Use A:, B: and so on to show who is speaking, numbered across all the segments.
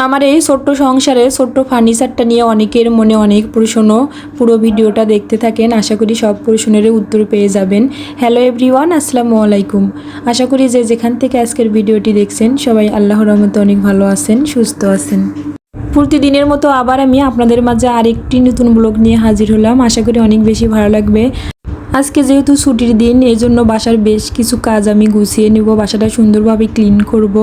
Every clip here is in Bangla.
A: আমার এই ছোট্ট সংসারে ছোট্ট ফার্নিচারটা নিয়ে অনেকের মনে অনেক প্রশ্ন। পুরো ভিডিওটা দেখতে থাকেন, আশা করি সব প্রশ্নেরই উত্তর পেয়ে যাবেন। হ্যালো এভরিওয়ান, আসসালামু আলাইকুম। আশা করি যে যেখান থেকে আজকের ভিডিওটি দেখছেন সবাই আল্লাহর রহমতে অনেক ভালো আছেন, সুস্থ আছেন। প্রতিদিনের মতো আবার আমি আপনাদের মাঝে আরেকটি নতুন ব্লগ নিয়ে হাজির হলাম। আশা করি অনেক বেশি ভালো লাগবে। আজকে যেহেতু ছুটির দিন, এই জন্য বাসার বেশ কিছু কাজ আমি গুছিয়ে নেব, বাসাটা সুন্দরভাবে ক্লিন করব।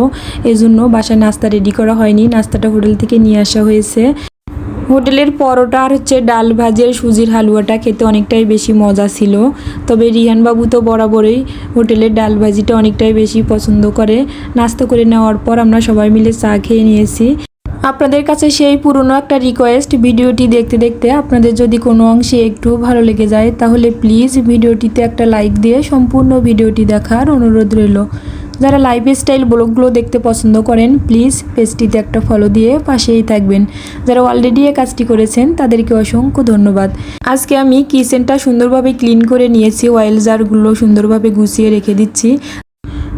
A: এই জন্য বাসায় নাস্তা রেডি করা হয়নি, নাস্তাটা হোটেল থেকে নিয়ে আসা হয়েছে। হোটেলের পরোটা আর ডাল ভাজি আর সুজির হালুয়াটা খেতে অনেকটাই বেশি মজা ছিল। তবে রিহান বাবু তো বরাবরই হোটেলের ডাল ভাজিটা অনেকটাই বেশি পছন্দ করে। নাস্তা করে নেওয়ার পর আমরা সবাই মিলে চা খেয়ে নিয়েছি। আপনাদের কাছে সেই পুরনো একটা রিকোয়েস্ট, ভিডিওটি দেখতে দেখতে আপনাদের যদি কোনো অংশে একটু ভালো লেগে যায় তাহলে প্লিজ ভিডিওটিতে একটা লাইক দিয়ে সম্পূর্ণ ভিডিওটি দেখার অনুরোধ রইল। যারা লাইফস্টাইল ব্লগগুলো দেখতে পছন্দ করেন প্লিজ পেজটিতে একটা ফলো দিয়ে পাশেই থাকবেন। যারা অলরেডি এই কাজটি করেছেন তাদেরকে অসংখ্য ধন্যবাদ। আজকে আমি কিচেনটা সুন্দরভাবে ক্লিন করে নিয়েছি, অয়েল জারগুলো সুন্দরভাবে গুছিয়ে রেখে দিচ্ছি।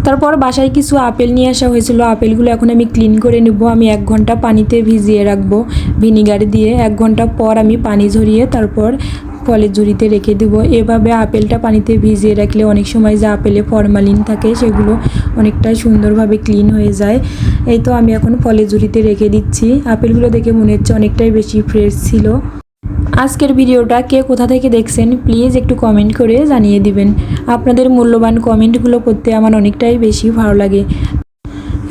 A: তারপর বাসায় কিছু আপেল নিয়ে আসা হয়েছিল, আপেলগুলো এখন আমি ক্লিন করে নেব। আমি 1 ঘন্টা পানিতে ভিজিয়ে রাখবো ভিনিগার দিয়ে। 1 ঘন্টা পর আমি পানি ঝরিয়ে তারপর ফলের ঝুড়িতে রেখে দেবো। এভাবে আপেলটা পানিতে ভিজিয়ে রাখলে অনেক সময় যে আপেলে ফরমালিন থাকে সেগুলো অনেকটাই সুন্দরভাবে ক্লিন হয়ে যায়। এই তো আমি এখন ফলের ঝুড়িতে রেখে দিচ্ছি। আপেলগুলো দেখে মনে হচ্ছে অনেকটাই বেশি ফ্রেশ ছিল। আজকের ভিডিওটা কে কোথা থেকে দেখছেন প্লিজ একটু কমেন্ট করে জানিয়ে দিবেন। আপনাদের মূল্যবান কমেন্টগুলো করতে আমার অনেকটাই বেশি ভালো লাগে।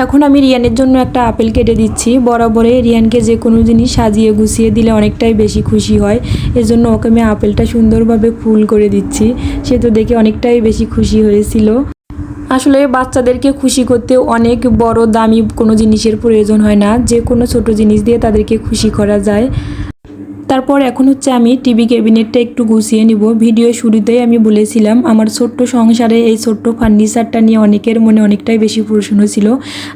A: এখন আমি রিয়ানের জন্য একটা আপেল কেটে দিচ্ছি। বরাবরে রিয়ানকে যে কোনো জিনিস সাজিয়ে গুছিয়ে দিলে অনেকটাই বেশি খুশি হয়, এজন্য ওকে আমি আপেলটা সুন্দরভাবে ফুল করে দিচ্ছি। সে তো দেখে অনেকটাই বেশি খুশি হয়েছিল। আসলে বাচ্চাদেরকে খুশি করতে অনেক বড় দামি কোনো জিনিসের প্রয়োজন হয় না, যে কোনো ছোট জিনিস দিয়ে তাদেরকে খুশি করা যায়। তারপর এখন আমি টিভি ক্যাবিনেটটা একটু গুছিয়ে নিব। ভিডিও শুরুতেই আমি বলেছিলাম আমার ছোট্ট সংসারে এই ছোট্ট ফার্নিচারটা নিয়ে অনেকের মনে অনেকটাই বেশি প্রশ্ন ছিল।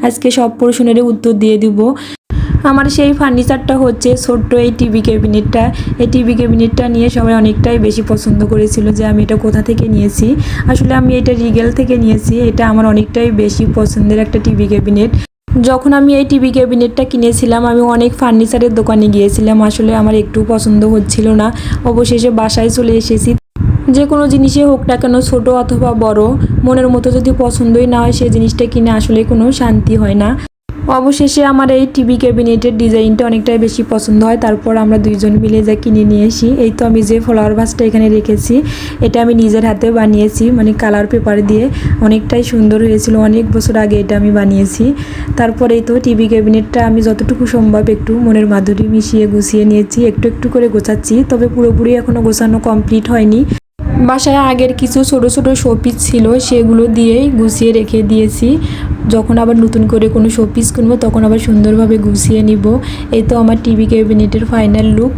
A: আজকে সব প্রশ্নের উত্তর দিয়ে দিব। আমার সেই ফার্নিচারটা ছোট্ট এই টিভি ক্যাবিনেটটা। এই টিভি ক্যাবিনেটটা নিয়ে সবাই অনেকটাই বেশি পছন্দ করেছিল যে আমি এটা কোথা থেকে নিয়েছি। আসলে আমি এটা রিগেল থেকে নিয়েছি। এটা আমার অনেকটাই বেশি পছন্দের একটা টিভি ক্যাবিনেট। যখন আমি এই টিভি ক্যাবিনেটটা কিনেছিলাম আমি অনেক ফার্নিচারের দোকানে গিয়েছিলাম, আসলে আমার একটু পছন্দ হচ্ছিল না। অবশেষে বাসায় চলে এসেছি। যে কোনো জিনিসে হোক না কেন, ছোট অথবা বড়, মনের মতো যদি পছন্দই না হয় সেই জিনিসটা কিনে আসলে কোনো শান্তি হয় না। অবশেষে আমার এই টিভি ক্যাবিনেটের ডিজাইনটা অনেকটাই বেশি পছন্দ হয়। তারপর আমরা দুইজন মিলে যা কিনে নিয়ে আসি। এই তো আমি যে ফ্লাওয়ার ভাসটা এখানে রেখেছি এটা আমি নিজের হাতে বানিয়েছি, মানে কালার পেপার দিয়ে। অনেকটাই সুন্দর হয়েছিল, অনেক বছর আগে এটা আমি বানিয়েছি। তারপর এই তো টিভি ক্যাবিনেটটা আমি যতটুকু সম্ভব একটু মনের মাধুরী মিশিয়ে গুছিয়ে নিয়েছি, একটু একটু করে গোছাচ্ছি। তবে পুরোপুরি এখনও গোছানো কমপ্লিট হয়নি। বাসায় আগের কিছু ছোট ছোট শোপিস ছিল, সেগুলো দিয়েই গুছিয়ে রেখে দিয়েছি। যখন আবার নতুন করে কোনো শোপিস কিনবো তখন আবার সুন্দরভাবে গুছিয়ে নিব। এই তো আমার টিভি ক্যাবিনেটের ফাইনাল লুক।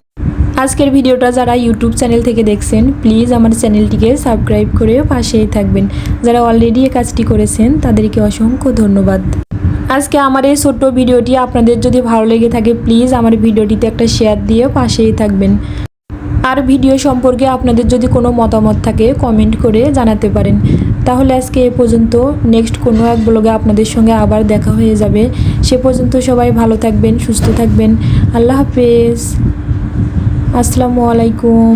A: আজকের ভিডিওটা যারা ইউটিউব চ্যানেল থেকে দেখছেন প্লিজ আমার চ্যানেলটিকে সাবস্ক্রাইব করে পাশেই থাকবেন। যারা অলরেডি এই কাজটি করেছেন তাদেরকে অসংখ্য ধন্যবাদ। আজকে আমার এই ছোট্ট ভিডিওটি আপনাদের যদি ভালো লেগে থাকে প্লিজ আমার ভিডিওটিতে একটা শেয়ার দিয়ে পাশেই থাকবেন। আর ভিডিও সম্পর্কে আপনাদের যদি কোনো মতামত থাকে কমেন্ট করে জানাতে পারেন। তাহলে আজকে এ পর্যন্ত, নেক্সট কোনো এক ব্লগে আপনাদের সঙ্গে আবার দেখা হয়ে যাবে। সে পর্যন্ত সবাই ভালো থাকবেন, সুস্থ থাকবেন। আল্লাহ হাফেজ, আসসালামু আলাইকুম।